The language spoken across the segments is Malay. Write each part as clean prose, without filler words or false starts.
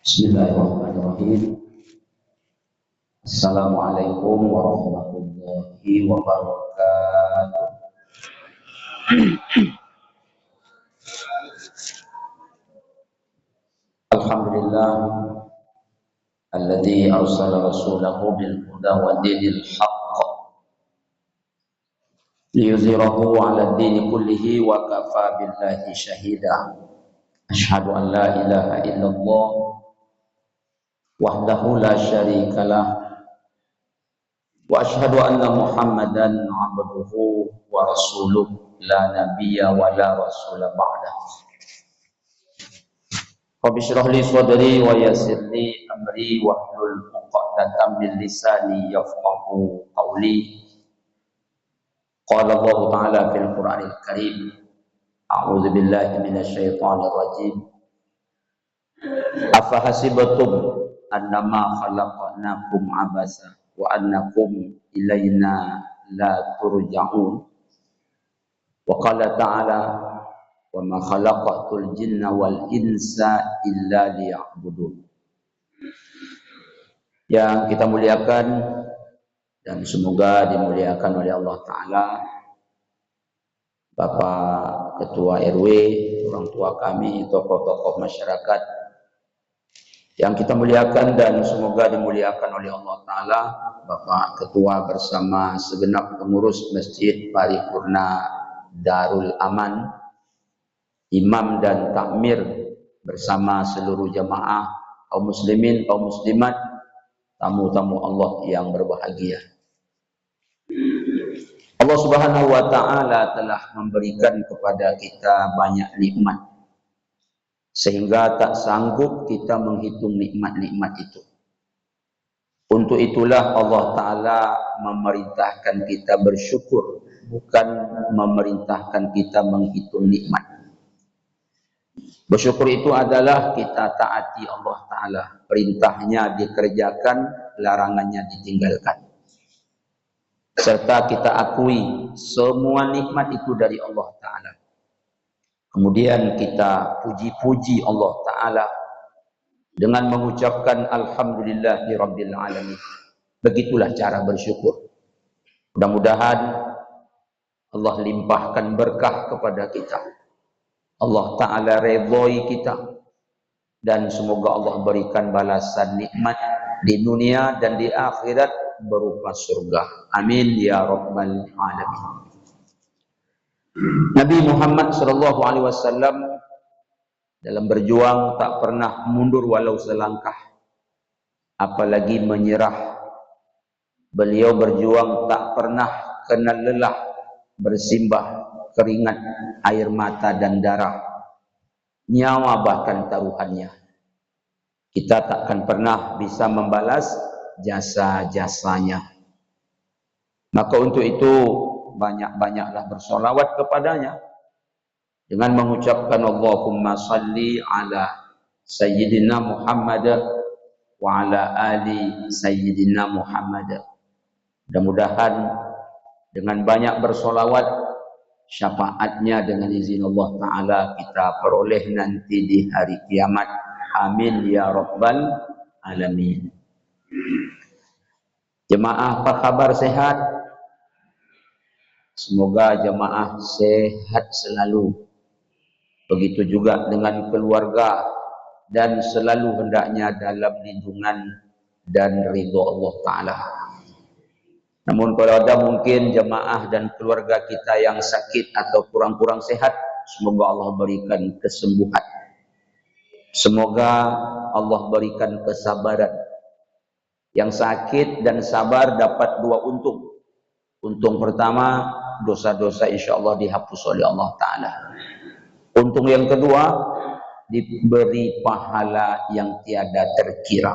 Bismillahirrahmanirrahim. Assalamualaikum warahmatullahi wabarakatuh. Alhamdulillah alladzi arsala rasulahu bil huda wa dinil haqq liyuzhirahu 'ala ad-din kullihi wa kafa billahi shahida. Asyhadu an la ilaha illallah wahdahu la syarikalah wa asyhadu anna Muhammadan 'abduhu wa rasuluh la nabiyya wa la rasula ba'dah. Rabbi shrah li sadri wa yassir li amri wahlul 'uqdatam min lisani yafqahu qawli. Qala Allah Ta'ala fil Qur'anil Karim, a'udzu billahi minasy syaithanir rajim. Afa hasibatum annama khalaqnakum abasa wa annakum ilaina la turja'un. Wa qala ta'ala wa ma khalaqatul jinna wal insa illa liya'budun. Yang kita muliakan dan semoga dimuliakan oleh Allah Ta'ala, Bapak Ketua RW, orang tua kami, tokoh-tokoh masyarakat yang kita muliakan dan semoga dimuliakan oleh Allah Ta'ala, Bapak Ketua bersama segenap pengurus Masjid Paripurna Darul Aman, imam dan takmir bersama seluruh jamaah kaum muslimin, kaum muslimat, tamu-tamu Allah yang berbahagia. Allah Subhanahu wa Ta'ala telah memberikan kepada kita banyak nikmat sehingga tak sanggup kita menghitung nikmat-nikmat itu. Untuk itulah Allah Ta'ala memerintahkan kita bersyukur, bukan memerintahkan kita menghitung nikmat. Bersyukur itu adalah kita taati Allah Ta'ala, perintahnya dikerjakan, larangannya ditinggalkan. Serta kita akui semua nikmat itu dari Allah Ta'ala. Kemudian kita puji-puji Allah Ta'ala dengan mengucapkan Alhamdulillahi Rabbil Alamin. Begitulah cara bersyukur. Mudah-mudahan Allah limpahkan berkah kepada kita. Allah Ta'ala redhoi kita, dan semoga Allah berikan balasan nikmat di dunia dan di akhirat berupa surga. Amin ya rabbal alamin. Nabi Muhammad SAW dalam berjuang tak pernah mundur walau selangkah, apalagi menyerah. Beliau berjuang tak pernah kenal lelah, bersimbah keringat, air mata dan darah, nyawa bahkan taruhannya. Kita takkan pernah bisa membalas jasa-jasanya. Maka untuk itu banyak-banyaklah bersolawat kepadanya dengan mengucapkan Allahumma salli ala Sayyidina Muhammad wa ala ali Sayyidina Muhammad. Mudah-mudahan dengan banyak bersolawat, syafaatnya dengan izin Allah Ta'ala kita peroleh nanti di hari kiamat. Amin ya rabbal alamin. Jemaah apa kabar, sehat? Semoga jemaah sehat selalu. Begitu juga dengan keluarga, dan selalu hendaknya dalam lindungan dan ridho Allah Ta'ala. Namun kalau ada mungkin jemaah dan keluarga kita yang sakit atau kurang-kurang sehat, semoga Allah berikan kesembuhan. Semoga Allah berikan kesabaran. Yang sakit dan sabar dapat dua untung. Untung pertama, dosa-dosa insya Allah dihapus oleh Allah Ta'ala. Untung yang kedua, diberi pahala yang tiada terkira.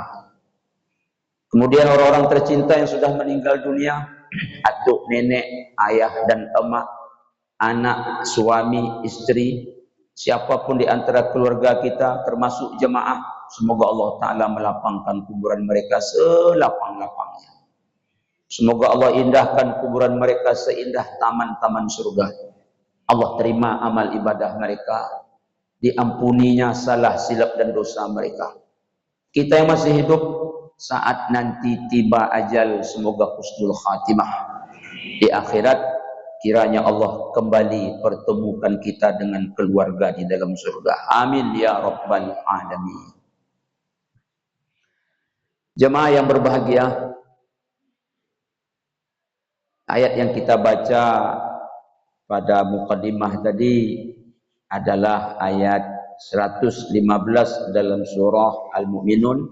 Kemudian orang-orang tercinta yang sudah meninggal dunia, atuk, nenek, ayah dan emak, anak, suami, istri, siapapun di antara keluarga kita, termasuk jemaah, semoga Allah Ta'ala melapangkan kuburan mereka selapang-lapangnya. Semoga Allah indahkan kuburan mereka seindah taman-taman surga. Allah terima amal ibadah mereka, diampuninya salah silap dan dosa mereka. kita yang masih hidup saat nanti tiba ajal, semoga husnul khatimah di akhirat, kiranya Allah kembali pertemukan kita dengan keluarga di dalam surga. Amin ya rabbal alamin. Jemaah yang berbahagia, ayat yang kita baca pada muqaddimah tadi adalah ayat 115 dalam surah Al-Mu'minun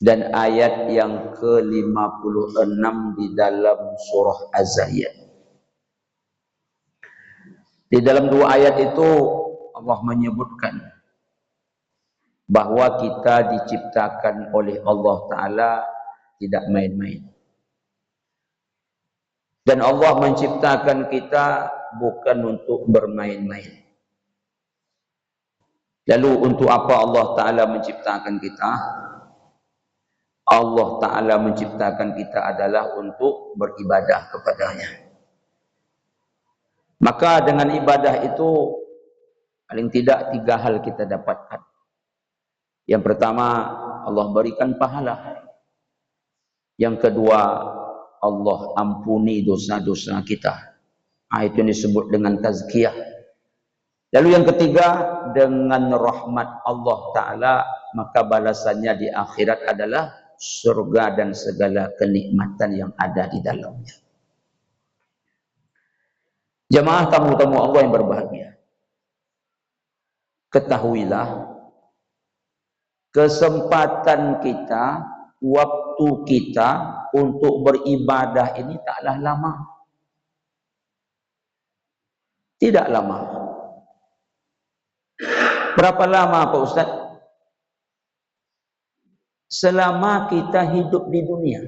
dan ayat yang ke-56 di dalam surah Az-Zariyat. Di dalam dua ayat itu Allah menyebutkan bahwa kita diciptakan oleh Allah Ta'ala tidak main-main. Dan Allah menciptakan kita bukan untuk bermain-main. Lalu untuk apa Allah Ta'ala menciptakan kita? Allah Ta'ala menciptakan kita adalah untuk beribadah kepadanya. Maka dengan ibadah itu paling tidak 3 hal kita dapatkan. Yang pertama, Allah berikan pahala. Yang kedua, Allah ampuni dosa-dosa kita. Itu disebut dengan tazkiyah. Lalu yang ketiga, dengan rahmat Allah Ta'ala, maka balasannya di akhirat adalah surga dan segala kenikmatan yang ada di dalamnya. Jemaah tamu-tamu Allah yang berbahagia, ketahuilah kesempatan kita, waktu kita untuk beribadah ini taklah lama. Tidak lama. Berapa lama Pak Ustaz? Selama kita hidup di dunia.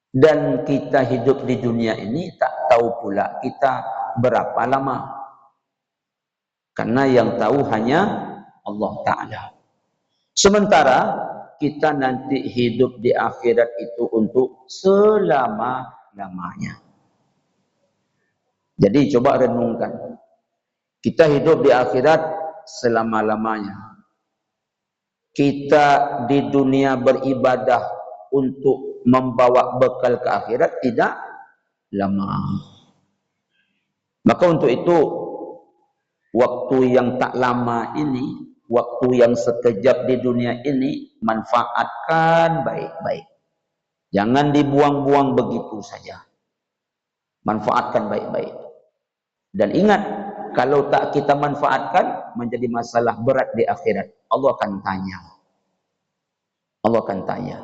Dan kita hidup di dunia ini tak tahu pula kita berapa lama. Karena yang tahu hanya Allah Ta'ala. Sementara kita nanti hidup di akhirat itu untuk selama-lamanya. Jadi coba renungkan. Kita hidup di akhirat selama-lamanya. Kita di dunia beribadah untuk membawa bekal ke akhirat tidak lama. Maka untuk itu, waktu yang tak lama ini, waktu yang sekejap di dunia ini, manfaatkan baik-baik. Jangan dibuang-buang begitu saja. Manfaatkan baik-baik. Dan ingat, kalau tak kita manfaatkan, menjadi masalah berat di akhirat. Allah akan tanya. Allah akan tanya.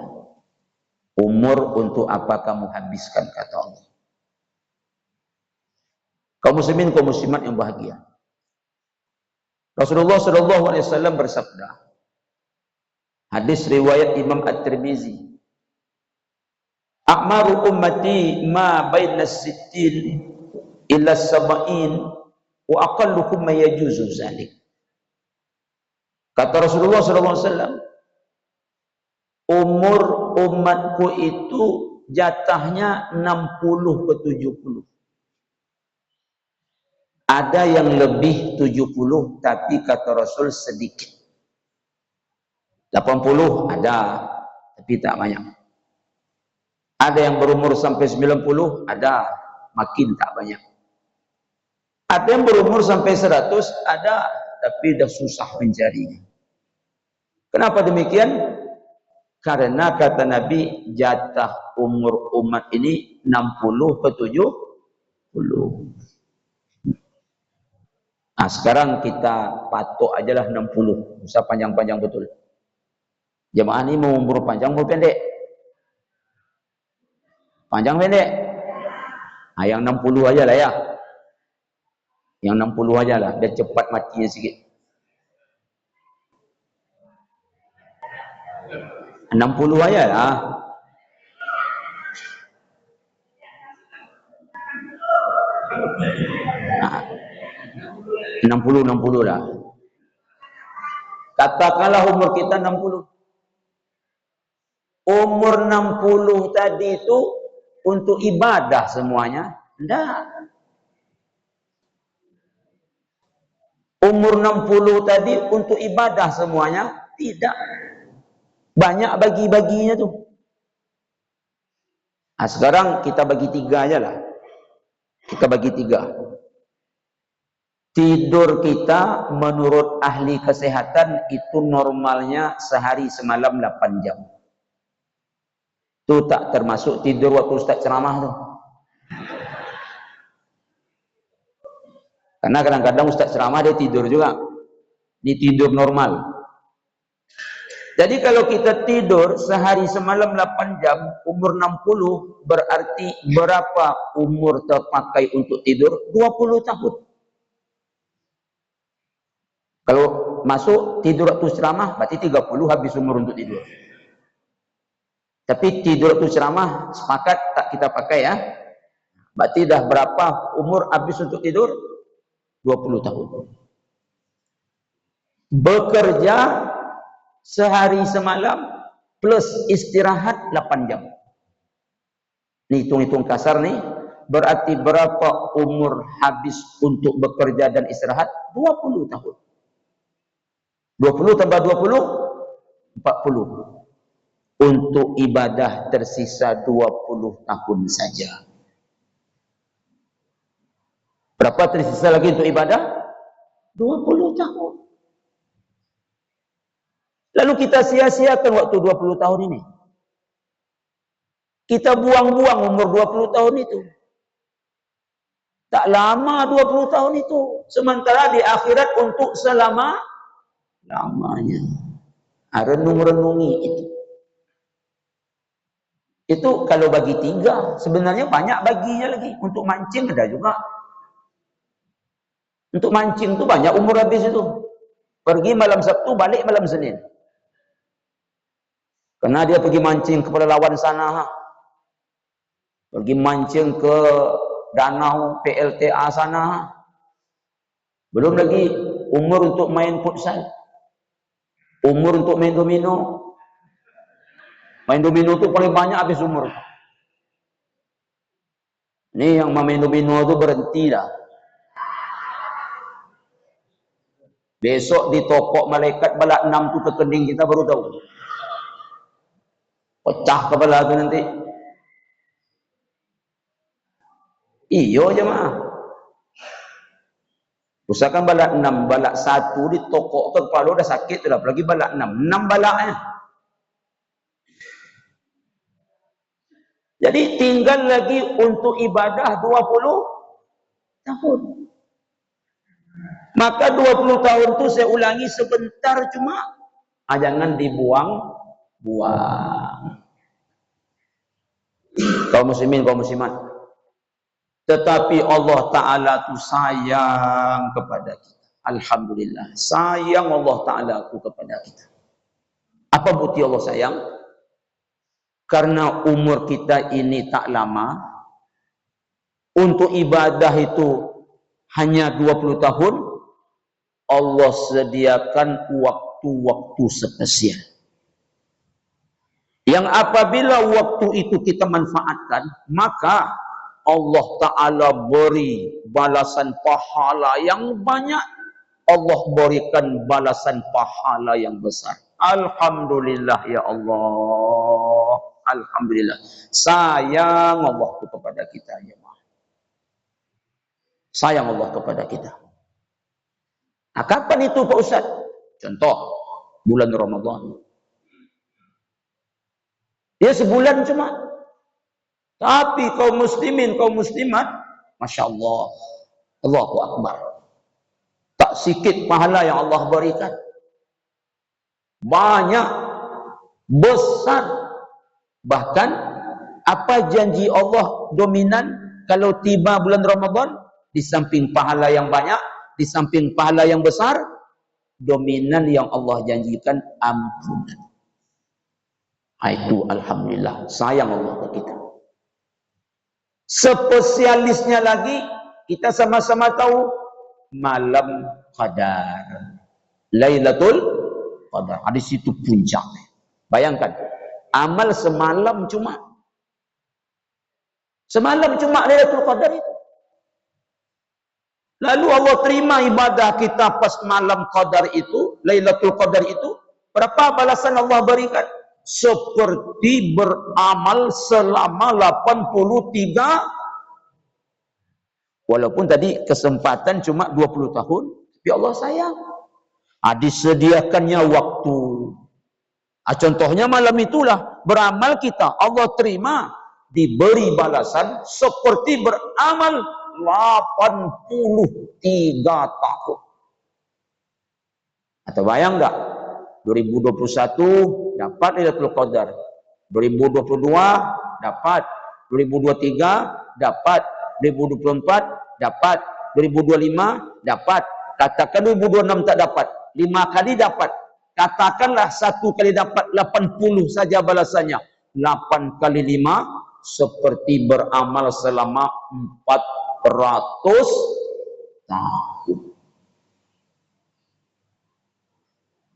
Umur untuk apa kamu habiskan, kata Allah. Kaum muslimin, kaum muslimat yang bahagia. Rasulullah SAW bersabda, hadis riwayat Imam At-Tirmizi, a'maru ummati ma baina sittin ila sab'in wa aqalluhum ma yajuzu zalik. Kata Rasulullah SAW, umur umatku itu jatahnya 60 ke 70. Ada yang lebih 70, tapi kata Rasul sedikit. 80 ada, tapi tak banyak. Ada yang berumur sampai 90, ada, makin tak banyak. Ada yang berumur sampai 100, ada, tapi dah susah mencarinya. Kenapa demikian? Karena kata Nabi, jatah umur umat ini 60 ke 70. Nah, sekarang kita patok ajalah 60. Usah panjang-panjang betul. Jemaah ini mau umur panjang mau pendek? Panjang pendek? Nah, yang 60 aja lah ya. Yang 60 aja lah. Dia cepat matinya sikit. 60 aja lah. Nah, 60 lah. Katakanlah umur kita 60. Umur 60 tadi itu untuk ibadah semuanya? Tidak. Umur 60 tadi untuk ibadah semuanya? Tidak. Banyak bagi-baginya tu. Nah, sekarang kita bagi 3 aja lah. Kita bagi 3. Tidur kita menurut ahli kesehatan itu normalnya sehari semalam 8 jam. Itu tak termasuk tidur waktu Ustaz ceramah tu. Karena kadang-kadang Ustaz ceramah dia tidur juga. Ini tidur normal. Jadi kalau kita tidur sehari semalam 8 jam, umur 60, berarti berapa umur terpakai untuk tidur? 20 tahun. Kalau masuk tidur waktu ceramah, berarti 30 habis umur untuk tidur. Tapi tidur waktu ceramah, sepakat tak kita pakai ya. Berarti dah berapa umur habis untuk tidur? 20 tahun. Bekerja sehari semalam plus istirahat 8 jam. Ini hitung-hitung kasar nih. Berarti berapa umur habis untuk bekerja dan istirahat? 20 tahun. 20 tambah 20, 40. Untuk ibadah tersisa 20 tahun saja. Berapa tersisa lagi untuk ibadah? 20 tahun. Lalu kita sia-siakan waktu 20 tahun ini. Kita buang-buang umur 20 tahun itu. Tak lama 20 tahun itu. Sementara di akhirat untuk selama-lamanya. Renung-renungi itu. Itu kalau bagi 3. Sebenarnya banyak baginya lagi. Untuk mancing ada juga. Untuk mancing tu banyak umur habis itu. Pergi malam Sabtu, balik malam Senin. Karena dia pergi mancing ke Pelalawan sana. Pergi mancing ke danau PLTA sana. Belum lagi umur untuk main futsal. Umur untuk main domino. Main domino tu paling banyak habis umur. Ni yang main domino tu berhenti dah. Besok ditokok malaikat balak 6 tu ke kening kita baru tahu. Pecah kepala tu nanti. Iyo jemaah. Usahakan balak 6, balak 1 ditokok ke kepala dah sakit dah, apalagi balak 6. 6 balaknya. Jadi tinggal lagi untuk ibadah 20 tahun. Maka 20 tahun tu saya ulangi sebentar cuma. Jangan dibuang-buang. Kaum muslimin, kaum muslimat. Tetapi Allah Ta'ala tu sayang kepada kita. Alhamdulillah. Sayang Allah Ta'ala tu kepada kita. Apa bukti Allah sayang? Karena umur kita ini tak lama. Untuk ibadah itu hanya 20 tahun. Allah sediakan waktu-waktu spesial. Yang apabila waktu itu kita manfaatkan, maka Allah Ta'ala beri balasan pahala yang banyak. Allah berikan balasan pahala yang besar. Alhamdulillah ya Allah. Alhamdulillah. Sayang Allah kepada kita. Ya Allah. Sayang Allah kepada kita. Nah, kapan itu Pak Ustaz? Contoh, bulan Ramadan. Dia sebulan cuma. Tapi kaum muslimin, kaum muslimat, Masya Allah. Allahu Akbar. Tak sikit pahala yang Allah berikan. Banyak. Besar. Bahkan, apa janji Allah dominan kalau tiba bulan Ramadan? Di samping pahala yang banyak, di samping pahala yang besar, dominan yang Allah janjikan ampunan. Itu Alhamdulillah. Sayang Allah ke kita. Spesialisnya lagi, kita sama-sama tahu, malam Qadar. Lailatul Qadar. Di situ puncak. Bayangkan, amal semalam cuma. Semalam cuma Lailatul Qadar itu. Lalu Allah terima ibadah kita pas malam Qadar itu, Lailatul Qadar itu, Berapa balasan Allah berikan? Seperti beramal selama 83. Walaupun tadi kesempatan cuma 20 tahun, tapi Allah sayang. Disediakannya waktu. Contohnya malam itulah beramal kita, Allah terima, diberi balasan seperti beramal 83 tahun. Atau bayang enggak? 2021 dapat Lailatul Qadar, 2022 dapat, 2023 dapat, 2024 dapat, 2025 dapat, katakan 2026 tak dapat, 5 kali dapat, katakanlah 1 kali dapat 80 saja balasannya, 8 kali 5 seperti beramal selama 400 tahun.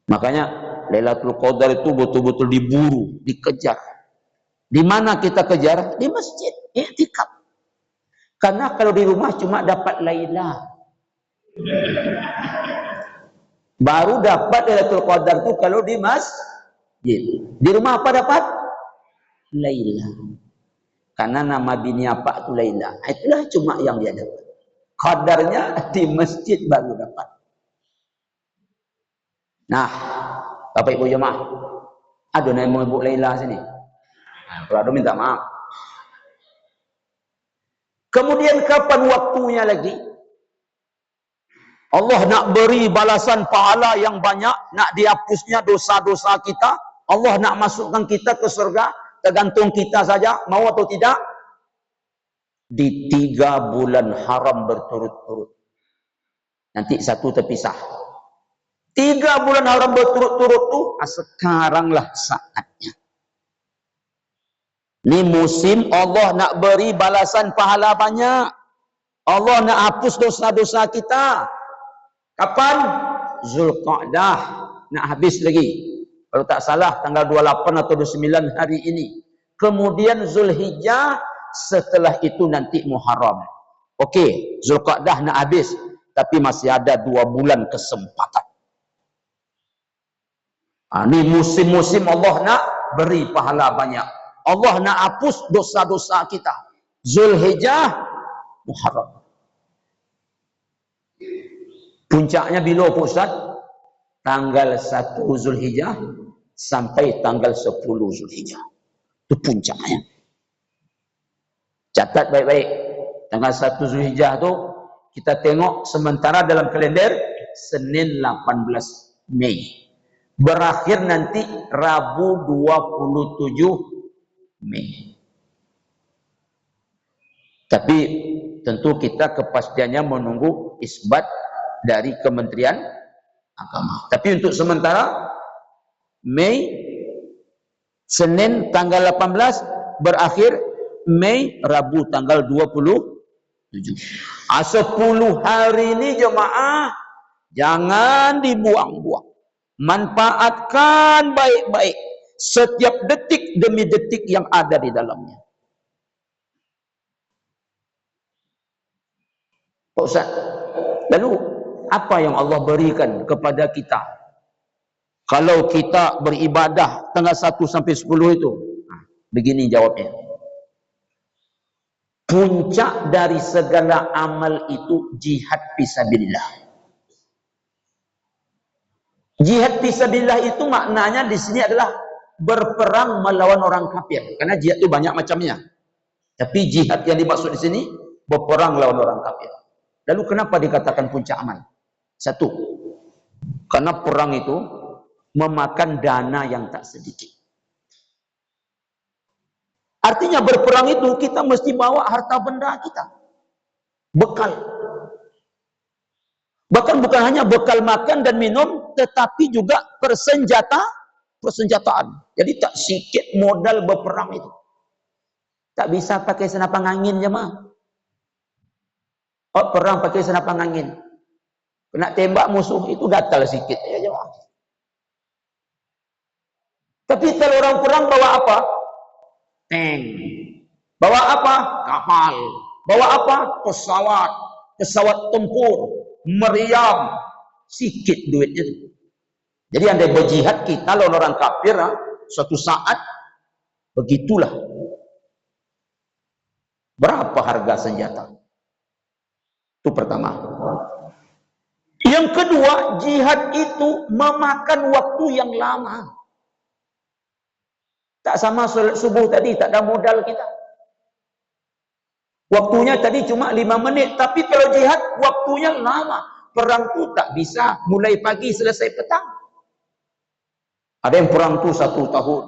Makanya Lailatul Qadar itu betul-betul diburu, dikejar. Di mana kita kejar? Di masjid, i'tikaf. Karena kalau di rumah cuma dapat Lailah. Baru dapat Lailatul Qadar itu kalau di masjid. Di rumah apa dapat? Lailah. Karena nama bini apa itu Lailah. Itulah cuma yang dia dapat. Qadarnya di masjid baru dapat. Nah, Bapak Ibu jemaah, ada nama Ibu Laila sini. Kalau ada minta maaf. Kemudian kapan waktunya lagi? Allah nak beri balasan pahala yang banyak, nak dihapusnya dosa-dosa kita, Allah nak masukkan kita ke surga, tergantung kita saja mau atau tidak. Di 3 bulan haram berturut-turut. Nanti satu terpisah. 3 bulan haram berturut-turut tuh, sekaranglah saatnya. Ini musim Allah nak beri balasan pahala banyak. Allah nak hapus dosa-dosa kita. Kapan? Zulqa'dah. Nak habis lagi. Kalau tak salah tanggal 28 atau 29 hari ini. Kemudian Zulhijjah, setelah itu nanti Muharram. Okey, Zulqa'dah nak habis. Tapi masih ada 2 bulan kesempatan. Ini musim-musim Allah nak beri pahala banyak. Allah nak hapus dosa-dosa kita. Zulhijjah, Muharram. Puncaknya bila Pak Ustaz? Tanggal 1 Zulhijjah sampai tanggal 10 Zulhijjah. Itu puncaknya. Catat baik-baik. Tanggal 1 Zulhijjah itu kita tengok sementara dalam kalender Senin 18 Mei. Berakhir nanti Rabu 27 Mei. Tapi tentu kita kepastiannya menunggu isbat dari Kementerian Agama. Tapi untuk sementara Mei, Senin tanggal 18, berakhir Mei, Rabu tanggal 27. 10 hari ini jemaah jangan dibuang-buang. Manfaatkan baik-baik setiap detik demi detik yang ada di dalamnya. Pak Ustaz, lalu apa yang Allah berikan kepada kita kalau kita beribadah tanggal 1 sampai 10 itu? Begini jawabnya. Puncak dari segala amal itu jihad fisabilillah. Jihad fisabilillah itu maknanya di sini adalah berperang melawan orang kafir. Karena jihad itu banyak macamnya. Tapi jihad yang dimaksud di sini berperang melawan orang kafir. Lalu kenapa dikatakan puncak amal? 1, karena perang itu memakan dana yang tak sedikit. Artinya berperang itu kita mesti bawa harta benda kita. Bekal. Bahkan bukan hanya bekal makan dan minum, tetapi juga persenjataan. Jadi tak sikit modal berperang itu. Tak bisa pakai senapan angin je mah. Oh, perang pakai senapan angin. Kena tembak musuh itu gatal sikit ya jemaah. Tapi kalau orang perang bawa apa? Tank. Bawa apa? Kapal. Bawa apa? Pesawat tempur. Meriam, sikit duitnya tu. Jadi andai berjihad kita lawan orang kafir, suatu saat begitulah. Berapa harga senjata? Itu pertama. Yang kedua, jihad itu memakan waktu yang lama. Tak sama salat subuh tadi, tak ada modal kita. Waktunya tadi cuma 5 menit, tapi kalau jihad waktunya lama. Perang tu tak bisa mulai pagi selesai petang. Ada yang perang tu 1 tahun.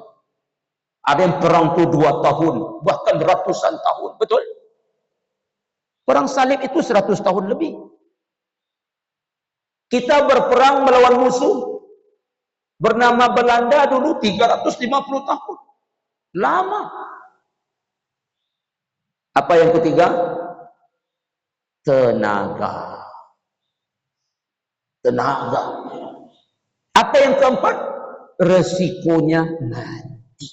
Ada yang perang tu 2 tahun, bahkan ratusan tahun, betul? Perang salib itu 100 tahun lebih. Kita berperang melawan musuh bernama Belanda dulu 350 tahun. Lama. Apa yang ketiga? Tenaga. Tenaga. Apa yang keempat? Resikonya mati.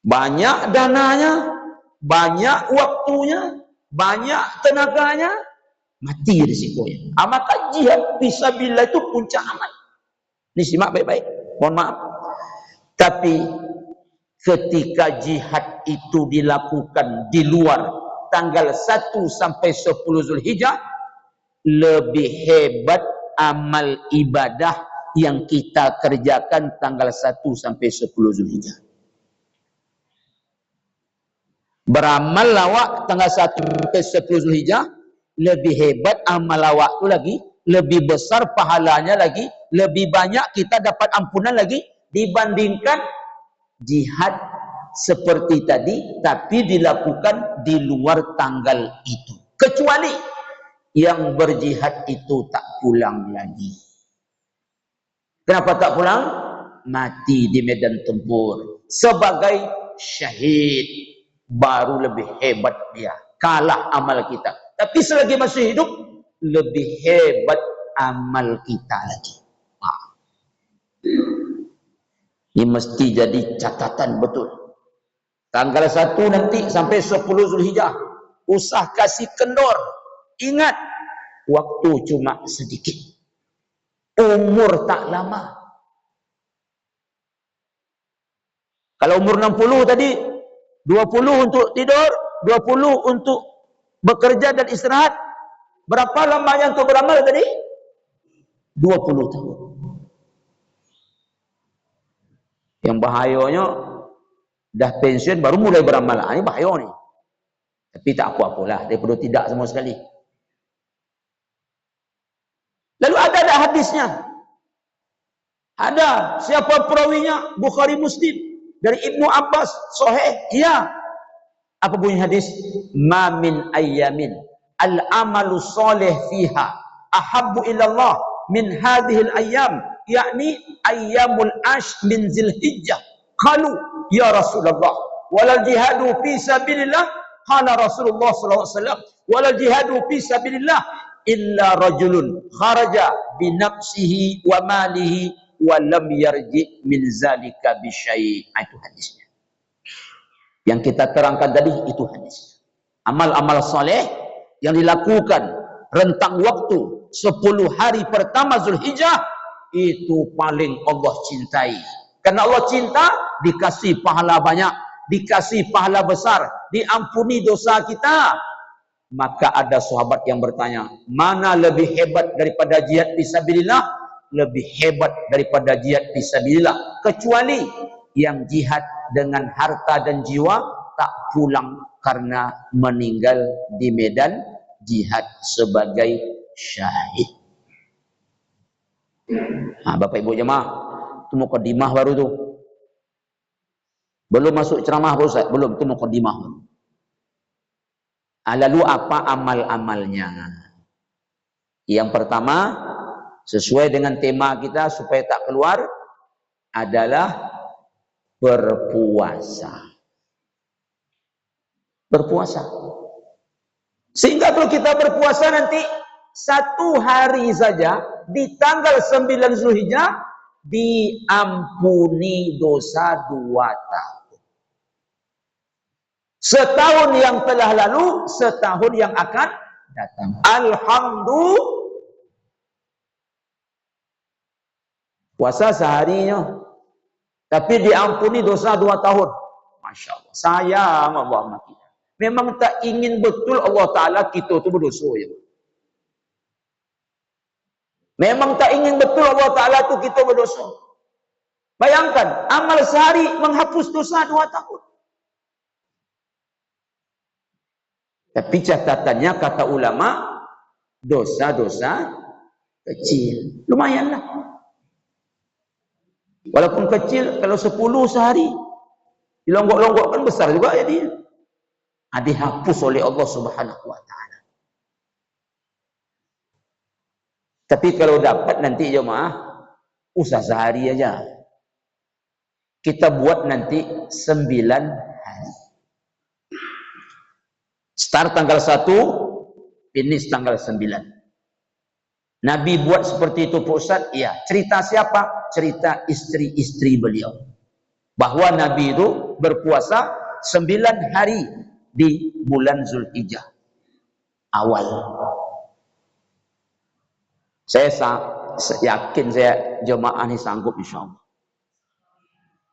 Banyak dananya, banyak waktunya, banyak tenaganya, mati risikonya. Maka jihad fisabilillah itu puncak amal. Ini simak baik-baik. Mohon maaf. Tapi ketika jihad itu dilakukan di luar tanggal 1 sampai 10 Zulhijjah, lebih hebat amal ibadah yang kita kerjakan tanggal 1 sampai 10 Zulhijjah. Beramal lawak tanggal 1 sampai 10 Zulhijjah lebih hebat amal lawak itu lagi, lebih besar pahalanya lagi, lebih banyak kita dapat ampunan lagi dibandingkan jihad seperti tadi tapi dilakukan di luar tanggal itu. Kecuali yang berjihad itu tak pulang lagi. Kenapa tak pulang? Mati di medan tempur sebagai syahid. Baru lebih hebat dia. Kalah amal kita. Tapi selagi masih hidup, lebih hebat amal kita lagi. Ini mesti jadi catatan betul. Tanggal 1 nanti sampai 10 Zulhijjah, usah kasih kendor. Ingat, waktu cuma sedikit. Umur tak lama. Kalau umur 60 tadi, 20 untuk tidur, 20 untuk bekerja dan istirahat. Berapa lamanya untuk beramal tadi? 20 tahun. Yang bahayanya dah pensiun baru mulai beramal. Ini bahaya nih. Tapi tak apa-apalah, daripada tidak sama sekali. Lalu ada hadisnya. Ada siapa perawinya? Bukhari Muslim dari Ibnu Abbas, sahih. Iya. Apa bunyi hadis? Ma min ayyamin al-amalu salih fiha ahabbu ila Allah min hadhihi al-ayyam, yakni ayyamul ash min Zulhijjah. Qalu ya Rasulullah walal jihadu fi sabilillah. Qala Rasulullah sallallahu alaihi wasallam walal jihadu fi sabilillah illa rajulun kharaja bi nafsihi wa malihi wa lam yarji min zalika bi syai'. Itu hadisnya. Yang kita terangkan tadi itu hadis. Amal-amal soleh yang dilakukan rentang waktu 10 hari pertama Zulhijjah itu paling Allah cintai. Karena Allah cinta, dikasih pahala banyak, dikasih pahala besar, diampuni dosa kita. Maka ada sahabat yang bertanya, mana lebih hebat daripada jihad fisabilillah? Lebih hebat daripada jihad fisabilillah, kecuali yang jihad dengan harta dan jiwa tak pulang karena meninggal di medan jihad sebagai syahid. Bapak Ibu jemaah, itu mukadimah baru tu. Belum masuk ceramah Ustaz, belum, itu mukadimah. Lalu apa amal-amalnya? Yang pertama, sesuai dengan tema kita supaya tak keluar, adalah berpuasa. Berpuasa. Sehingga kalau kita berpuasa nanti 1 hari saja di tanggal 9 Zulhijjah diampuni dosa 2 tahun. Setahun yang telah lalu, setahun yang akan datang. Alhamdulillah. Puasa seharinya, tapi diampuni dosa 2 tahun. Masya Allah. Sayang Allah sama kita. Memang tak ingin betul Allah Ta'ala kita tu berdosa. Ya. Memang tak ingin betul Allah Ta'ala tu kita berdosa. Bayangkan, amal sehari menghapus dosa 2 tahun. Tapi catatannya kata ulama, dosa-dosa kecil. Lumayanlah. Walaupun kecil, kalau 10 sehari, dilonggok-longgokkan besar juga ya dia. Dihapus oleh Allah Subhanahu wa Ta'ala. Tapi kalau dapat nanti jemaah, usah sehari aja. Kita buat nanti 9 hari. Start tanggal 1, finish tanggal 9. Nabi buat seperti itu Pak Ustaz? Ya. Cerita siapa? Cerita istri-istri beliau. Bahwa Nabi itu berpuasa 9 hari di bulan Zulhijjah awal. Saya yakin jemaah ini sanggup insyaAllah.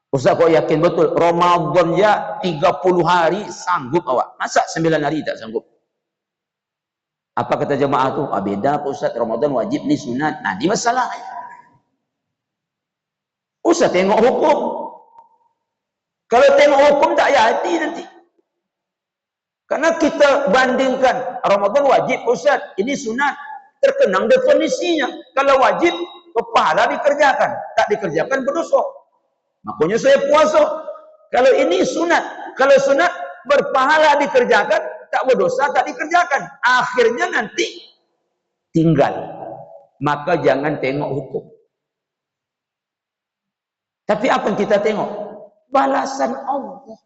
Ustaz kok yakin betul? Ramadan ya 30 hari sanggup awak. Masa 9 hari tak sanggup? Apa kata jemaah tu? Beda Pak Ustaz, Ramadan wajib ni sunat. Nah, di masalah. Ustaz tengok hukum. Kalau tengok hukum tak hati nanti. Karena kita bandingkan Ramadan wajib Ustaz, ini sunat. Terkenang definisinya. Kalau wajib, pahala dikerjakan. Tak dikerjakan berdosa. Makanya saya puasa. Kalau ini sunat. Kalau sunat berpahala dikerjakan, tak berdosa tak dikerjakan. Akhirnya nanti tinggal. Maka jangan tengok hukum. Tapi apa yang kita tengok? Balasan Allah.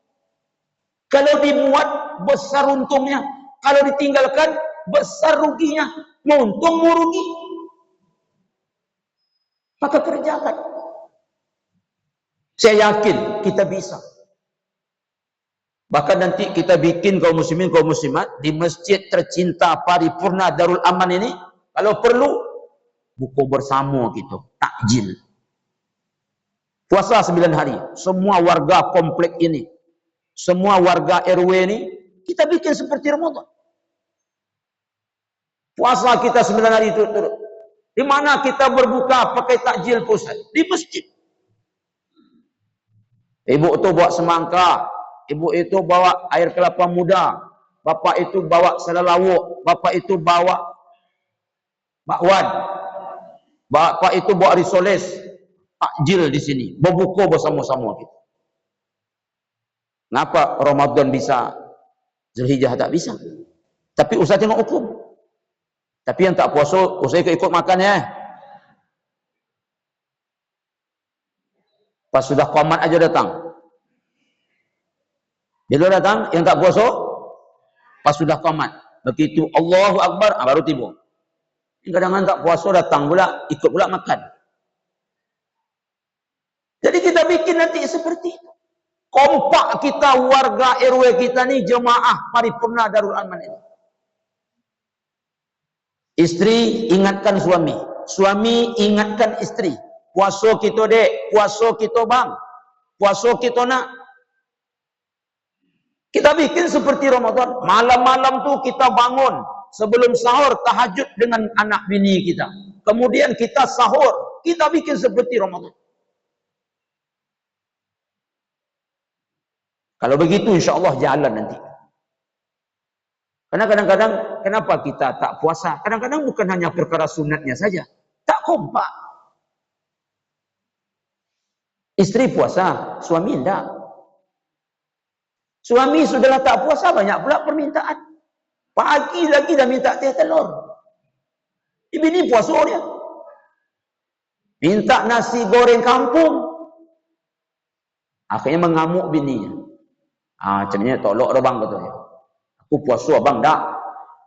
Kalau dibuat, besar untungnya. Kalau ditinggalkan, besar ruginya. Mau untung, mau rugi. Maka kerjakan. Saya yakin kita bisa. Bahkan nanti kita bikin kaum muslimin, kaum muslimat di masjid tercinta paripurna Darul Aman ini, kalau perlu buku bersama kita, takjil. Puasa 9 hari. Semua warga komplek ini, semua warga RW ini, kita bikin seperti Ramadan. Puasa kita 9 hari itu. Di mana kita berbuka pakai takjil pusat? Di masjid. Ibu itu bawa semangka, ibu itu bawa air kelapa muda, bapak itu bawa selalawuk, bapak itu bawa bakwan, bapak itu bawa risoles, takjil di sini, berbuka bersama-sama kita. Kenapa Ramadan bisa, Zulhijjah tak bisa? Tapi usah tengok hukum. Tapi yang tak puasa, usah ikut makan ya. Pas sudah qomat aja datang. Bila datang, yang tak puasa, pas sudah qomat. Begitu Allahu Akbar, baru tiba. Kadang-kadang tak puasa datang pula, ikut pula makan. Jadi kita bikin nanti seperti itu. Kompak kita, warga RW kita ni, jemaah paripurna Darul Aman ini. Istri ingatkan suami, suami ingatkan istri. Puasa kita dek, puasa kita bang, puasa kita nak. Kita bikin seperti Ramadan. Malam-malam tu kita bangun sebelum sahur tahajud dengan anak bini kita. Kemudian kita sahur. Kita bikin seperti Ramadan. Kalau begitu insya-Allah jalan nanti. Karena kadang-kadang kenapa kita tak puasa? Kadang-kadang bukan hanya perkara sunatnya saja. Tak kompak. Istri puasa, suami tidak. Suami sudahlah tak puasa, banyak pula permintaan. Pagi lagi dah minta teh telur. Bini puasa dia. Minta nasi goreng kampung. Akhirnya mengamuk bininya. Macamnya tolok dah bang katanya. Aku puasa abang dah.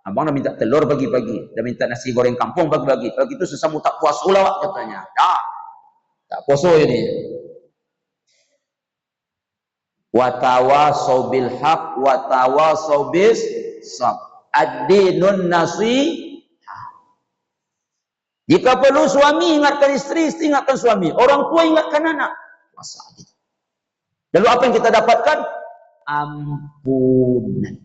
Abang dah minta telur pagi-pagi. Dah minta nasi goreng kampung pagi-pagi. Kalau gitu sesama tak puasa lah katanya. Dah. Tak puasa ini. Watawasau bil haq watawasau bis sabr. Ad-dinun nasiha. Jika perlu suami ingatkan istri, istri ingatkan suami. Orang tua ingatkan anak. Puasa gitu. Lalu apa yang kita dapatkan? Ampunan.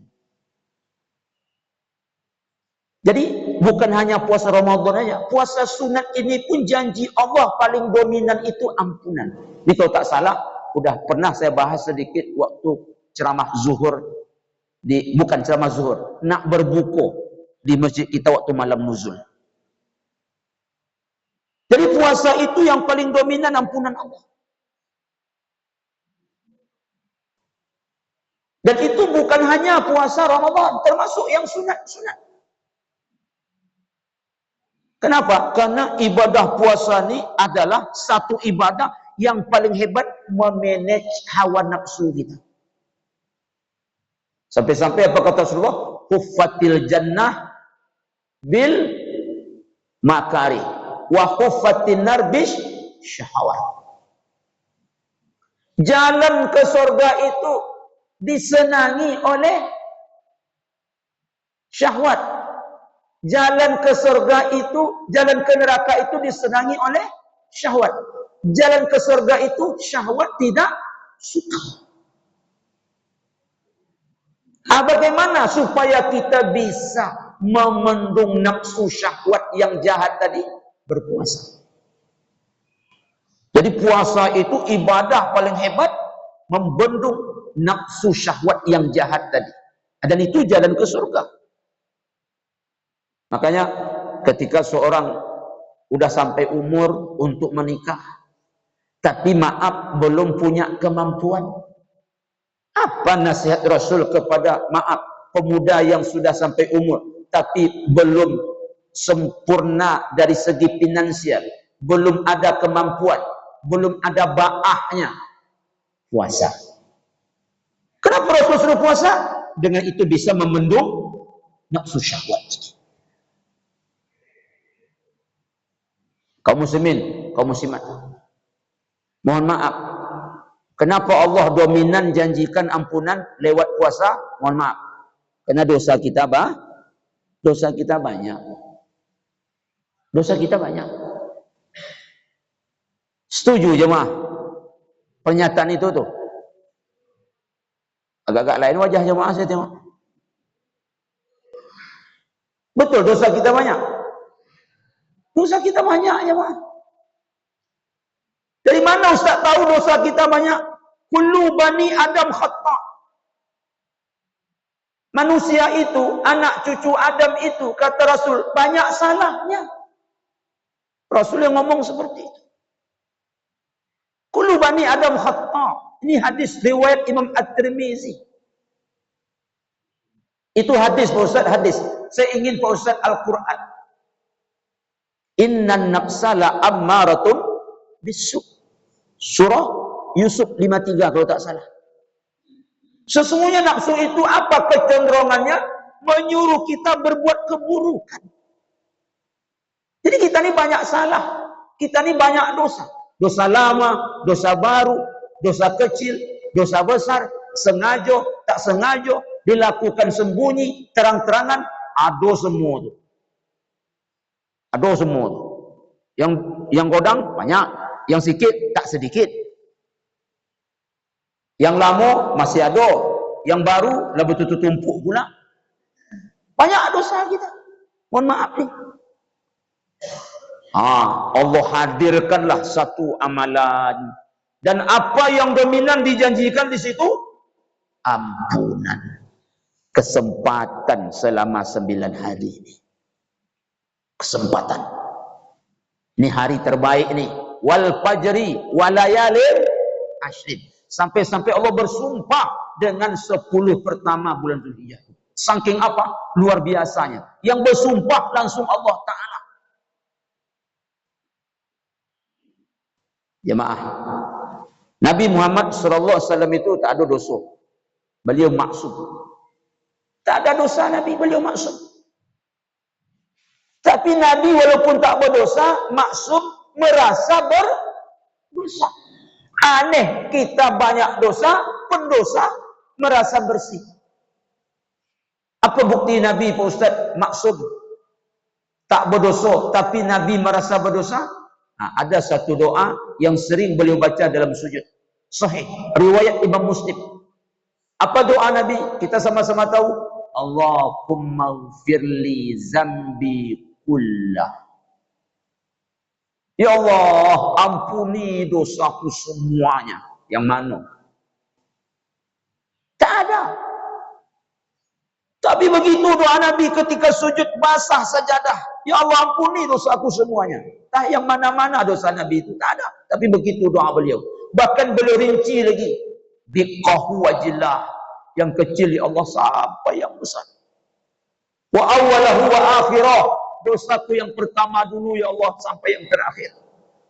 Jadi bukan hanya puasa Ramadan aja, puasa sunat ini pun janji Allah paling dominan itu ampunan. Ini kalau tak salah, udah pernah saya bahas sedikit waktu ceramah zuhur bukan ceramah zuhur, nak berbuku di masjid kita waktu malam nuzul. Jadi puasa itu yang paling dominan ampunan Allah. Dan itu bukan hanya puasa Ramadan, termasuk yang sunat-sunat. Kenapa? Karena ibadah puasa ini adalah satu ibadah yang paling hebat memanage hawa nafsu kita. Sampai-sampai apa kata Rasulullah? Huffatil jannah bil makari wa huffatin nar bis syahwat. Jalan ke surga itu disenangi oleh syahwat. Jalan ke surga itu, jalan ke neraka itu disenangi oleh syahwat. Jalan ke surga itu syahwat tidak suka. Bagaimana supaya kita bisa memendung nafsu syahwat yang jahat tadi? Berpuasa. Jadi puasa itu ibadah paling hebat membendung nafsu syahwat yang jahat tadi. Dan itu jalan ke surga. Makanya ketika seorang udah sampai umur untuk menikah, tapi maaf belum punya kemampuan, apa nasihat Rasul kepada pemuda yang sudah sampai umur tapi belum sempurna dari segi finansial, belum ada kemampuan, belum ada ba'ahnya? Puasa. Kenapa Rasul suruh puasa? Dengan itu bisa memendung nafsu syahwat. Kaum muslimin, kaum muslimat, mohon maaf, kenapa Allah dominan janjikan ampunan lewat puasa? Mohon maaf, karena dosa kita banyak. Dosa kita banyak. Setuju jemaah pernyataan itu tuh? Agak-agak lain wajah jemaah saya tengok. Betul, dosa kita banyak. Dosa kita banyak ya Pak. Dari mana Ustaz tahu dosa kita banyak? Kullu bani Adam khata. Manusia itu, anak cucu Adam itu, kata Rasul, banyak salahnya. Rasul yang ngomong seperti itu. Kullu bani Adam khata. Ini hadis riwayat Imam At-Tirmizi. Itu hadis Pak Ustaz, hadis. Saya ingin Pak Ustaz Al-Quran. Innan nafsa la ammaratun bisu. Surah Yusuf 53 kalau tak salah. Sesungguhnya nafsu itu apa kecenderungannya? Menyuruh kita berbuat keburukan. Jadi kita ini banyak salah. Kita ini banyak dosa. Dosa lama, dosa baru, dosa kecil, dosa besar, sengaja, tak sengaja, dilakukan sembunyi, terang-terangan, ada semua itu. Ada semua. Yang godang banyak, yang sikit tak sedikit. Yang lama masih ada, yang baru lah betul tumpuk pula. Banyak dosa kita. Mohon maaf ni. Allah hadirkanlah satu amalan, dan apa yang dominan dijanjikan di situ? Ampunan. Kesempatan selama 9 hari ini. Kesempatan. Ini hari terbaik ini. Wal fajri walayalin ashrin. Sampai-sampai Allah bersumpah dengan 10 pertama bulan Dzulhijjah. Saking apa? Luar biasanya. Yang bersumpah langsung Allah Ta'ala. Jemaah. Nabi Muhammad SAW itu tak ada dosa. Beliau maksum. Tak ada dosa Nabi, beliau maksum. Tapi Nabi walaupun tak berdosa, maksum merasa berdosa. Aneh, kita banyak dosa, pendosa merasa bersih. Apa bukti Nabi Pak Ustaz maksum? tak berdosa tapi Nabi merasa berdosa? Ada satu doa yang sering beliau baca dalam sujud. Sahih, riwayat Imam Muslim. Apa doa Nabi? Kita sama-sama tahu. Allahumma gfirli zambi kullah. Ya Allah, ampuni dosaku semuanya. Yang mana? Tak ada. Tapi begitu doa Nabi ketika sujud basah sajadah. Ya Allah, ampuni dosaku semuanya. Tak yang mana-mana dosa Nabi itu. Tak ada. Tapi begitu doa beliau. Bahkan beliau rinci lagi. Biqahu wajillah. Yang kecil ya Allah sampai yang besar. Wa awalahu wa akhirah. Dosaku yang pertama dulu ya Allah sampai yang terakhir.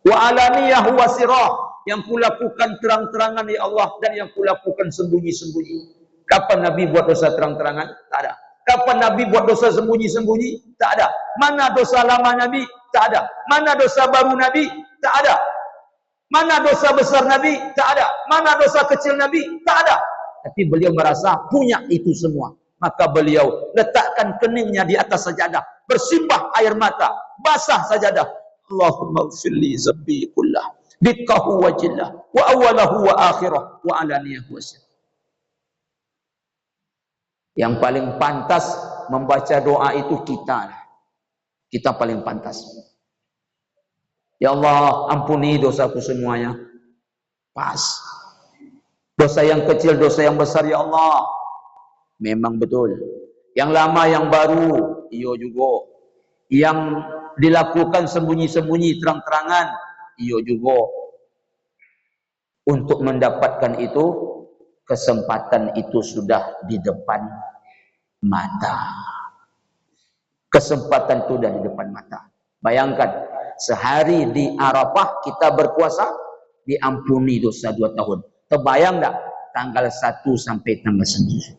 Wa alaniyah wa sirah. Yang kulakukan terang-terangan ya Allah. Dan yang kulakukan sembunyi-sembunyi. Kapan Nabi buat dosa terang-terangan? Tak ada. Kapan Nabi buat dosa sembunyi-sembunyi? Tak ada. Mana dosa lama Nabi? Tak ada. Mana dosa baru Nabi? Tak ada. Mana dosa besar Nabi? Tak ada. Mana dosa kecil Nabi? Tak ada. Tapi beliau merasa punya itu semua. Maka beliau letakkan keningnya di atas sajadah. Bersimbah air mata. Basah sajadah. Allahumma gfirli zambi kullah. Biqahu wajillah. Wa awalahu wa akhirah. Wa alaniyah wa sirah. Yang paling pantas membaca doa itu kita. Kita paling pantas. Ya Allah, ampuni dosaku semuanya. Pas. Dosa yang kecil, dosa yang besar ya Allah. Memang betul. Yang lama, yang baru, iyo juga. Yang dilakukan sembunyi-sembunyi, terang-terangan, iyo juga. Untuk mendapatkan itu, kesempatan itu sudah di depan mata. Kesempatan itu sudah di depan mata. Bayangkan, sehari di Arafah kita berpuasa, diampuni dosa 2 tahun. Terbayang tak? Tanggal 1 sampai tanggal 9.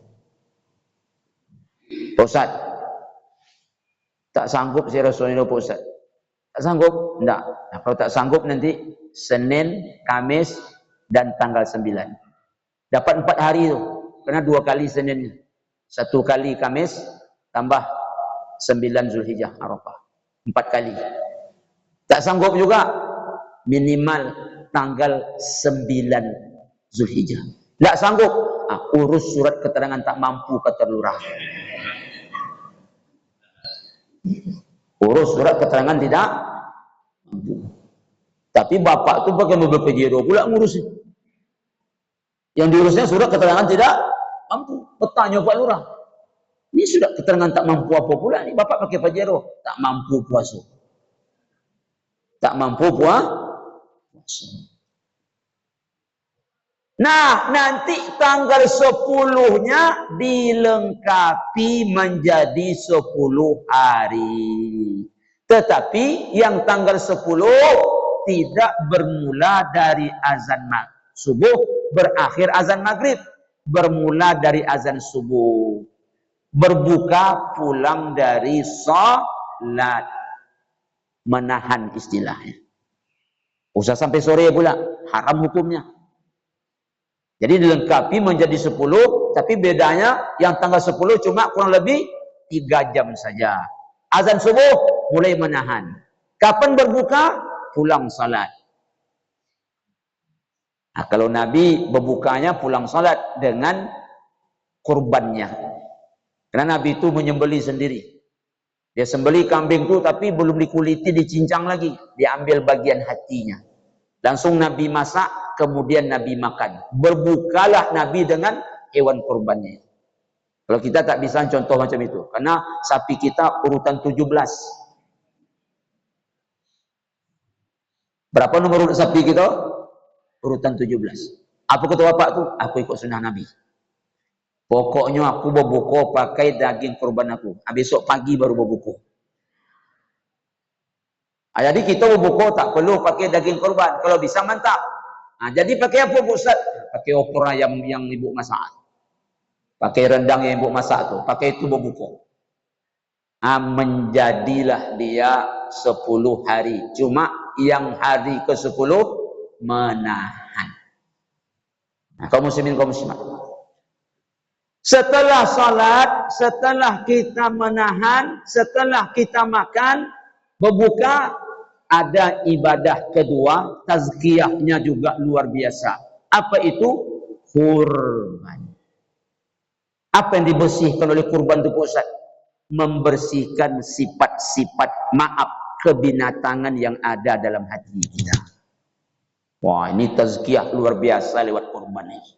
Pak Ustaz, tak sanggup saya Rasulullah Pak Ustaz. Tak sanggup? Tak. Nah, kalau tak sanggup nanti Senin, Kamis, dan tanggal 9. Dapat 4 hari tu. Karena 2 kali Senin. 1 kali Kamis, tambah 9 Zulhijjah Arafah. 4 kali. Tak sanggup juga, minimal tanggal 9 Zulhijjah. Tak sanggup, urus surat keterangan tak mampu kata lurah. Urus surat keterangan tidak mampu. Tapi bapak tu pakai mobil Pajero pula ngurusin. Yang diurusnya surat keterangan tidak mampu. Bertanya Pak Lurah. Ini surat keterangan tak mampu apa pula ni? Bapak pakai Pajero. Tak mampu puasa. Tak mampu puasa. Nah, nanti tanggal 10-nya dilengkapi menjadi 10 hari. Tetapi yang tanggal 10 tidak bermula dari azan subuh, berakhir azan maghrib. Bermula dari azan subuh. Berbuka pulang dari salat. Menahan istilahnya. Usah sampai sore pula. Haram hukumnya. Jadi dilengkapi menjadi 10, tapi bedanya yang tanggal 10 cuma kurang lebih 3 jam saja. Azan subuh mulai menahan. Kapan berbuka? Pulang salat. Nah, kalau Nabi berbukanya pulang salat dengan kurbannya. Karena Nabi itu menyembeli sendiri. Dia sembeli kambing itu tapi belum dikuliti, dicincang lagi. Diambil bagian hatinya. Langsung Nabi masak, kemudian Nabi makan. Berbukalah Nabi dengan hewan kurbannya. Kalau kita tak bisa contoh macam itu. Karena sapi kita urutan 17. Berapa nomor urut sapi kita? Urutan 17. Apa kata bapak tu? Aku ikut sunnah Nabi. Pokoknya aku berbuka pakai daging kurban aku. Besok pagi baru berbuka. Jadi kita berbuka tak perlu pakai daging kurban. Kalau bisa mantap. Jadi pakai apa Bu Ustaz? Pakai opor ayam yang ibu masak. Pakai rendang yang ibu masak tu. Pakai itu berbuka. Menjadilah dia 10 hari. Cuma yang hari ke-10 menahan. Kaum muslimin, kaum muslimat. Setelah salat, setelah kita menahan, setelah kita makan, Berbuka ada ibadah kedua, tazkiyahnya juga luar biasa. Apa itu? Kurban. Apa yang dibersihkan oleh kurban itu Pak Ustaz? Membersihkan sifat-sifat maaf kebinatangan yang ada dalam hati kita. Wah, ini tazkiyah luar biasa lewat kurban ini.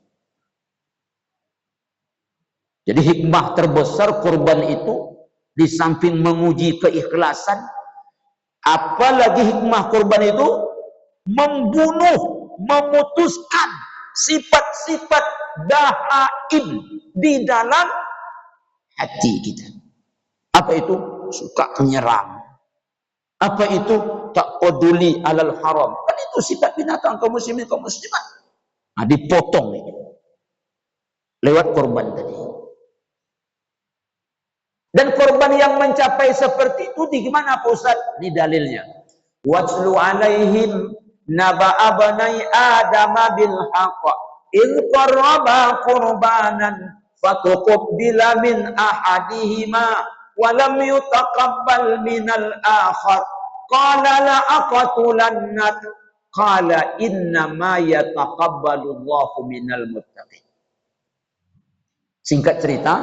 Jadi hikmah terbesar kurban itu di samping menguji keikhlasan, apalagi hikmah kurban itu membunuh, memutuskan sifat-sifat dahaim di dalam hati kita. Apa itu? Suka menyerang. Apa itu? Tak peduli alal haram. Kan itu sifat binatang kaum muslimin, kaum muslimat. Nah, dipotong ini lewat korban tadi. Dan korban yang mencapai seperti itu di gimana Pak Ustaz? Ini dalilnya. Watslu alaihim naba'a banai adama bil haqq in qarraba qurbanan fatuqbila min ahadihima wa lam yutaqabbal minal akhar qala la aqtulannak qala inna ma yataqabbalu Allahu minal muttaqin. Singkat cerita,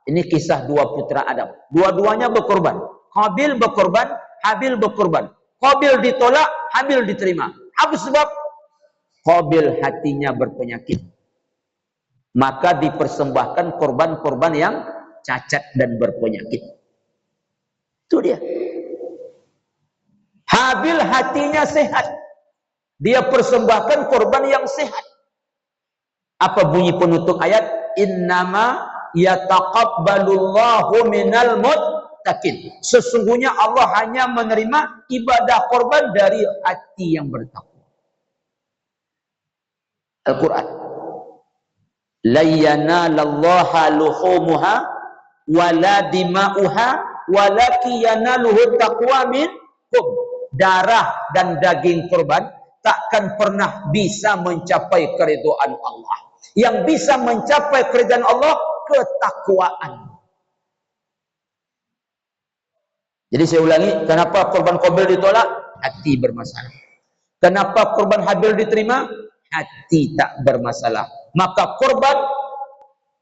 ini kisah dua putra Adam. Dua-duanya berkorban. Qabil berkorban, Habil berkorban. Qabil ditolak, Habil diterima. Apa sebab? Qabil hatinya berpenyakit. Maka dipersembahkan korban-korban yang cacat dan berpenyakit. Itu dia. Habil hatinya sehat. Dia persembahkan korban yang sehat. Apa bunyi penutup ayat? Innama yataqabbalullahu minal muttaqin. Sesungguhnya Allah hanya menerima ibadah korban dari hati yang bertakwa. Al-Quran. La yanalallaha luhumuha wala dima'uha walakin yanaluhu taqwa minkum. Darah dan daging korban takkan pernah bisa mencapai keridhaan Allah. Yang bisa mencapai keridhaan Allah, ketakwaan. Jadi saya ulangi, kenapa korban Qabil ditolak? Hati bermasalah. Kenapa korban Habil diterima? Hati tak bermasalah. Maka korban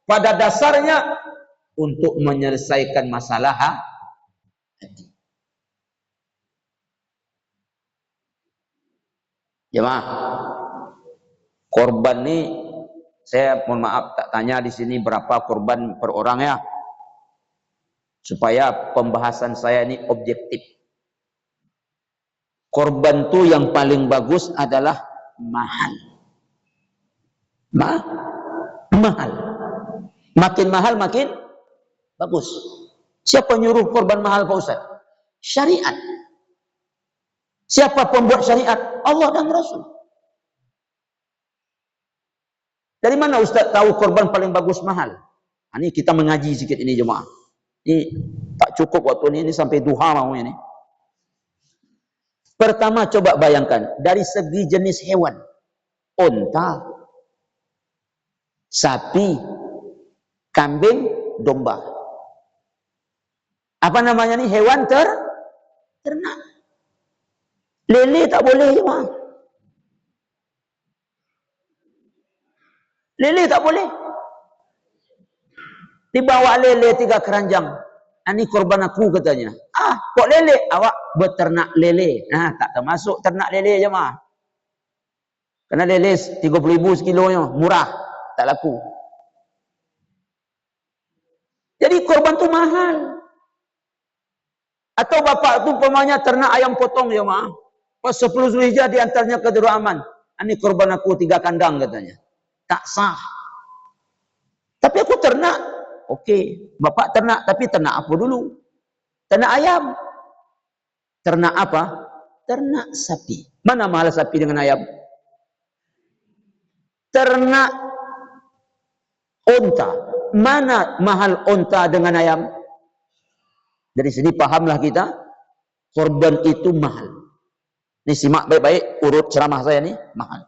pada dasarnya untuk menyelesaikan masalah hati. Jemaah, korban ini saya mohon maaf tak tanya di sini berapa korban per orang ya, supaya pembahasan saya ini objektif. Korban itu yang paling bagus adalah mahal. Mahal. Makin mahal makin bagus. Siapa nyuruh korban mahal Pak Ustaz? Syariat. Siapa pembuat syariat? Allah dan Rasul. Dari mana Ustaz tahu korban paling bagus mahal? Ini kita mengaji sikit ini jemaah. Ini tak cukup waktu ini sampai duha mau ini. Pertama coba bayangkan dari segi jenis hewan. Unta, sapi, kambing, domba. Apa namanya nih? Hewan ternak. Lele tak boleh jemaah. Lele tak boleh. Dibawa lele 3 keranjang. Ini korban aku katanya. Kok lele? Awak beternak lele. Tak termasuk ternak lele jemaah. Karena lele 30.000 sekilonya, murah, tak laku. Jadi korban tu mahal. Atau bapak tu umpamanya ternak ayam potong jemaah. Pas 10 Zulhijjah diantaranya ke Darul Aman. Ini korban aku 3 kandang katanya. Tak sah. Tapi aku ternak. Okey, bapak ternak, tapi ternak apa dulu? Ternak ayam. Ternak apa? Ternak sapi. Mana mahal sapi dengan ayam? Ternak unta. Mana mahal unta dengan ayam? Dari sini pahamlah kita, korban itu mahal. Ini simak baik-baik urut ceramah saya ini, mahal.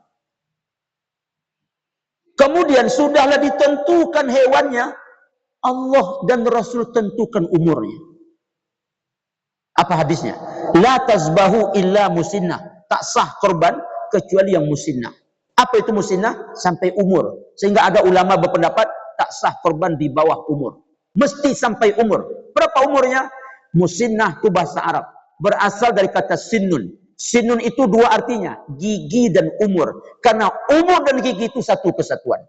Kemudian sudahlah ditentukan hewannya, Allah dan Rasul tentukan umurnya. Apa hadisnya? La tazbahu illa musinnah. Tak sah korban kecuali yang musinnah. Apa itu musinnah? Sampai umur. Sehingga ada ulama berpendapat tak sah korban di bawah umur. Mesti sampai umur. Berapa umurnya? Musinnah itu bahasa Arab. Berasal dari kata sinnun. Sinnun itu dua artinya. Gigi dan umur. Karena umur dan gigi itu satu kesatuan.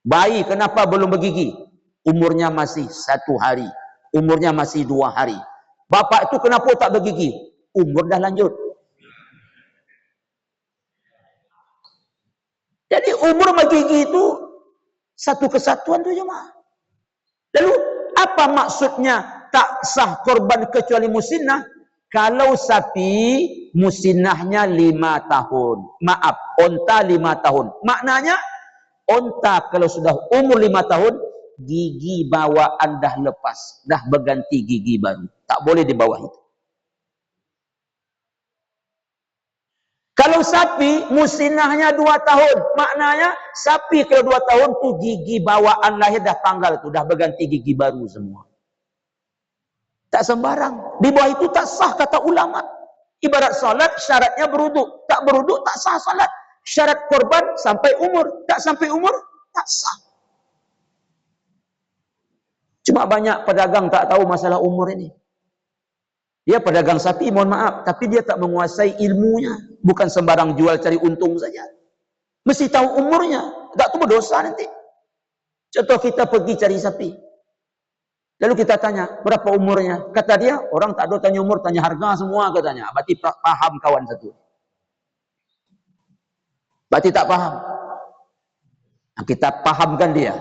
Bayi kenapa belum bergigi? Umurnya masih 1 hari. Umurnya masih 2 hari. Bapak itu kenapa tak bergigi? Umur dah lanjut. Jadi umur sama gigi itu satu kesatuan tu jemaah. Lalu apa maksudnya tak sah korban kecuali musinnah? Kalau sapi musinnahnya 5 tahun. Maaf, onta 5 tahun. Maknanya onta kalau sudah umur 5 tahun, gigi bawaan dah lepas, dah berganti gigi baru. Tak boleh di bawah itu. Kalau sapi musinnahnya 2 tahun, maknanya sapi kalau 2 tahun tu gigi bawaan lahir dah tanggal tu, dah berganti gigi baru semua. Tak sembarang. Di bawah itu tak sah kata ulama. Ibarat salat syaratnya beruduk, tak beruduk tak sah salat. Syarat korban sampai umur, tak sampai umur tak sah. Cuma banyak pedagang tak tahu masalah umur ini. Dia pedagang sapi, mohon maaf, tapi dia tak menguasai ilmunya. Bukan sembarang jual cari untung saja. Mesti tahu umurnya. Tak tu berdosa nanti. Contoh kita pergi cari sapi. Lalu kita tanya, berapa umurnya? Kata dia, orang tak ada tanya umur, tanya harga semua katanya. Berarti paham kawan satu. Berarti tak paham. Nah, kita pahamkan dia.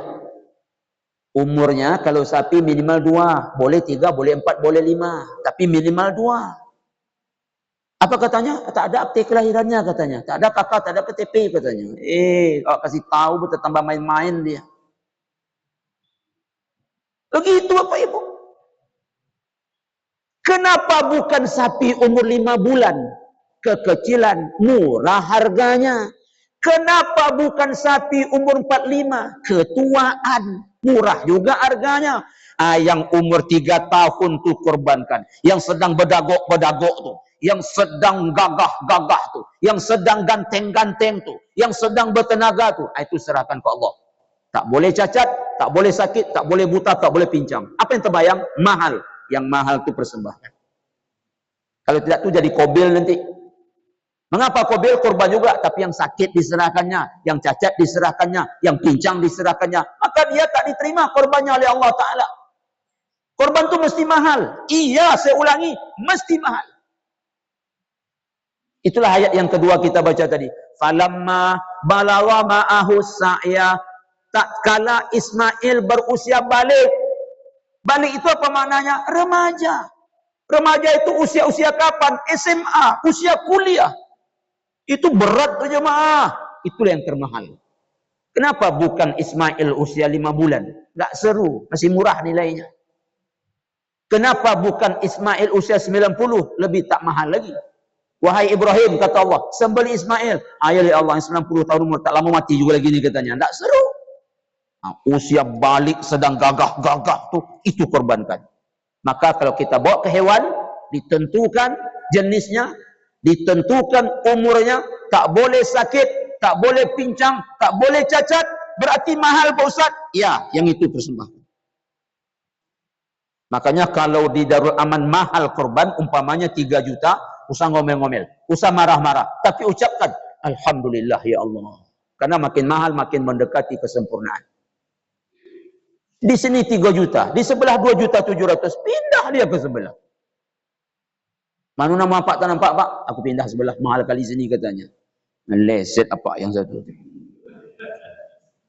Umurnya kalau sapi minimal 2, boleh 3, boleh 4, boleh 5, tapi minimal 2. Apa katanya? Tak ada akte kelahirannya katanya. Tak ada kakak, tak ada KTP katanya. Kalau kasih tahu betul tambah main-main dia. Begitu Bapak Ibu. Kenapa bukan sapi umur 5 bulan? Kekecilan, murah harganya. Kenapa bukan sapi umur 45? Ketuaan, murah juga harganya. Yang umur 3 tahun tu korbankan. Yang sedang bedagok-bedagok tu. Yang sedang gagah-gagah tu. Yang sedang ganteng-ganteng tu. Yang sedang bertenaga tu. Itu serahkan ke Allah. Tak boleh cacat, tak boleh sakit, tak boleh buta, tak boleh pincang. Apa yang terbayang? Mahal. Yang mahal tu persembahkan. Kalau tidak tu jadi kobil nanti. Mengapa kobil? Korban juga. Tapi yang sakit diserahkannya. Yang cacat diserahkannya. Yang pincang diserahkannya. Maka dia tak diterima korbannya oleh Allah Ta'ala. Korban tu mesti mahal. Iya, saya ulangi. Mesti mahal. Itulah ayat yang kedua kita baca tadi. Falamma balagha ma'ahu sa'ya. Tak kala Ismail berusia balik. Balik itu apa maknanya? Remaja. Remaja itu usia-usia kapan? SMA, usia kuliah. Itu berat tu jemaah. Itulah yang termahal. Kenapa bukan Ismail usia 5 bulan? Tak seru, masih murah nilainya. Kenapa bukan Ismail usia 90? Lebih tak mahal lagi. Wahai Ibrahim, kata Allah, sembelih Ismail. Ya Allah, 90 tahun umur, tak lama mati juga lagi ni katanya. Tak seru. Usia balik sedang gagah-gagah tu, itu korbankan. Maka kalau kita bawa ke hewan, ditentukan jenisnya, ditentukan umurnya, tak boleh sakit, tak boleh pincang, tak boleh cacat, berarti mahal Pak Ustaz? Ya, yang itu persembahkan. Makanya kalau di Darul Aman mahal korban, umpamanya 3 juta, usah ngomel-ngomel, usah marah-marah, tapi ucapkan, Alhamdulillah ya Allah. Karena makin mahal, makin mendekati kesempurnaan. Di sini 3 juta, di sebelah 2.700.000, pindah dia ke sebelah. Mana nama Pak tak nampak Pak? Aku pindah sebelah, mahal kali sini katanya. Meleset apa yang satu tu.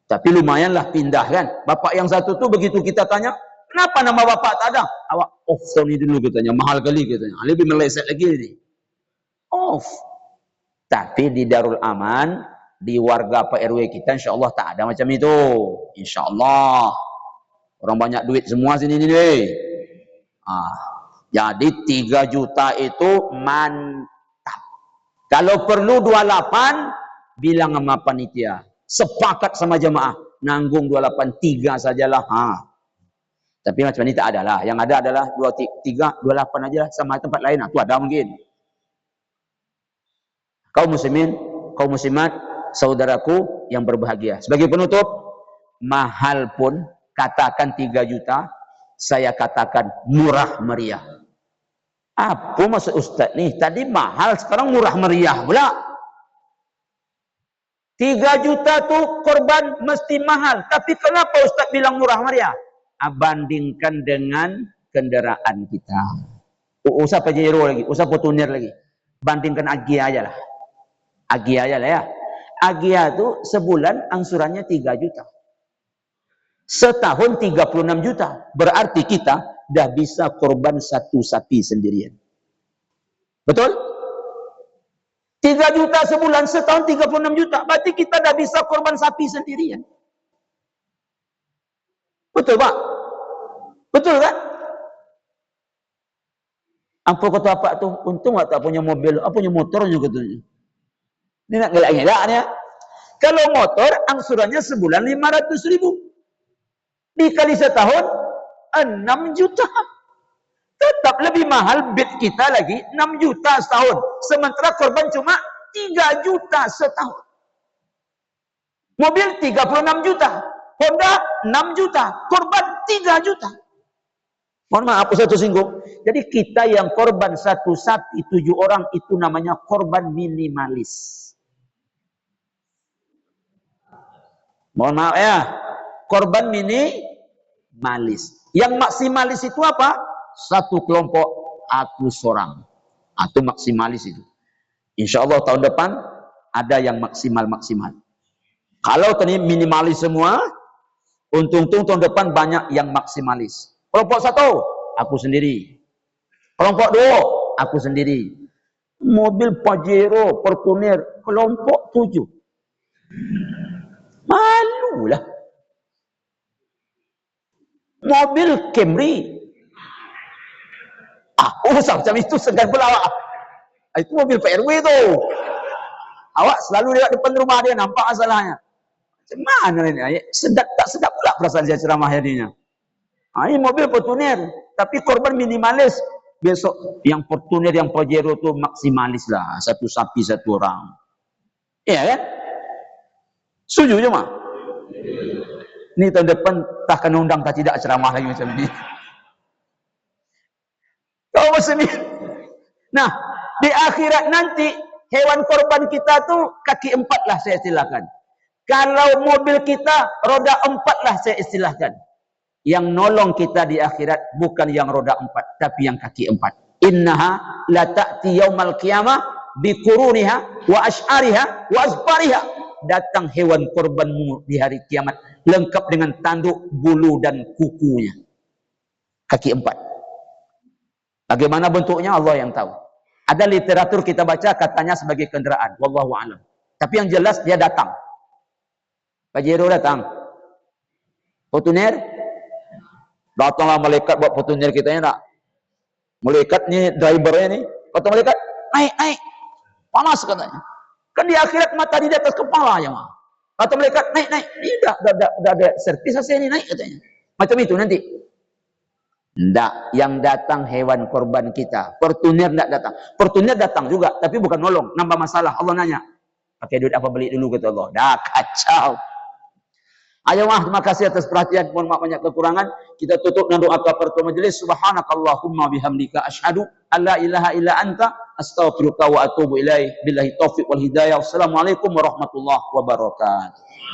Tapi lumayanlah pindah kan. Bapak yang satu tu begitu kita tanya, kenapa nama bapak tak ada? Awak off tahun ini dulu katanya, mahal kali katanya. Lebih meleset lagi ni. Off. Tapi di Darul Aman, di warga Pak RW kita insya-Allah tak ada macam itu. Insya-Allah. Orang banyak duit semua sini ni. Jadi 3 juta itu mantap. Kalau perlu 28, bilang sama panitia. Sepakat sama jemaah. Nanggung 28, 3 sajalah. Tapi macam ini tak ada lah. Yang ada adalah 23, 28 aja lah, sama tempat lain. Itu ada mungkin. Kaum muslimin, kaum muslimat, saudaraku yang berbahagia. Sebagai penutup, mahal pun katakan 3 juta, saya katakan murah meriah. Apa maksud Ustaz nih? Tadi mahal, sekarang murah meriah pula. 3 juta tuh korban mesti mahal. Tapi kenapa Ustaz bilang murah meriah? Bandingkan dengan kendaraan kita. Usah Pajero lagi, usah Fortuner lagi. Bandingkan Agia aja lah. Agia aja lah ya. Agia tuh sebulan angsurannya 3 juta. Setahun 36 juta. Berarti kita dah bisa korban 1 sapi sendirian. Betul? 3 juta sebulan, setahun 36 juta. Berarti kita dah bisa korban sapi sendirian. Betul Pak? Betul kan? Apa kata apa tuh? Untung tak punya mobil, punya motor juga tuh. Ini nak gelak-gelak ya. Kalau motor angsurannya sebulan 500.000. Dikali setahun 6 juta. Tetap lebih mahal bid kita lagi 6 juta setahun. Sementara korban cuma 3 juta setahun. Mobil 36 juta. Honda 6 juta. Korban 3 juta. Mohon maaf, satu singgung. Jadi kita yang korban 1 sapi 7 orang itu namanya korban minimalis. Mohon maaf ya. Korban minimalis. Yang maksimalis itu apa? 1 kelompok, aku seorang. Itu maksimalis itu. Insya Allah tahun depan ada yang maksimal-maksimal. Kalau tadi minimalis semua, untung-untung tahun depan banyak yang maksimalis. Kelompok 1, aku sendiri. Kelompok 2, aku sendiri. Mobil Pajero, Fortuner, kelompok 7. Malulah. Mobil Camry. Macam itu segan pula awak. Itu mobil PRW tu. Awak selalu lewat depan rumah dia, nampak masalahnya. Macam mana ini? Sedap tak sedap pula perasaan saya ceramah hari ini. Ini mobil Fortuner, tapi korban minimalis. Besok yang Fortuner, yang Pajero tu maksimalis lah. 1 sapi 1 orang. Iya kan? Setuju je mah? Ini tahun depan tak kena undang tak tidak ceramah lagi macam ni. Kau muslimin. Nah, di akhirat nanti hewan korban kita tu kaki 4 lah saya istilahkan. Kalau mobil kita roda 4 lah saya istilahkan. Yang nolong kita di akhirat bukan yang roda 4 tapi yang kaki 4. Innaha la ta'ti yaumal qiyamah biquruniha wa ash'ariha wa azfariha. Datang hewan korbanmu di hari kiamat lengkap dengan tanduk, bulu dan kukunya. Kaki 4. Bagaimana bentuknya Allah yang tahu. Ada literatur kita baca katanya sebagai kendaraan. Wallahu a'lam. Tapi yang jelas dia datang. Pajero datang. Fortuner datanglah malaikat buat Fortuner kita ni tak. Malaikat ni drivernya ni. Kata malaikat, naik. Panas katanya. Kan di akhirat mata di atas kepala aja mah. Kata malaikat, naik. Ini dah ada servis saya ni naik katanya. Macam itu nanti. Tidak, yang datang hewan korban kita. Fortuner tidak datang. Fortuner datang juga, tapi bukan nolong. Nambah masalah. Allah nanya, pakai duit apa beli dulu kata Allah. Dah kacau. Ayo mah, terima kasih atas perhatian. Mohon maaf banyak kekurangan. Kita tutup dengan doa kafaratul majelis. Subhanakallahumma bihamdika asyhadu alla ilaha illa anta astaghfiruka wa atubu ilaih. Billahi taufiq wal hidayah. Wassalamualaikum warahmatullahi wabarakatuh.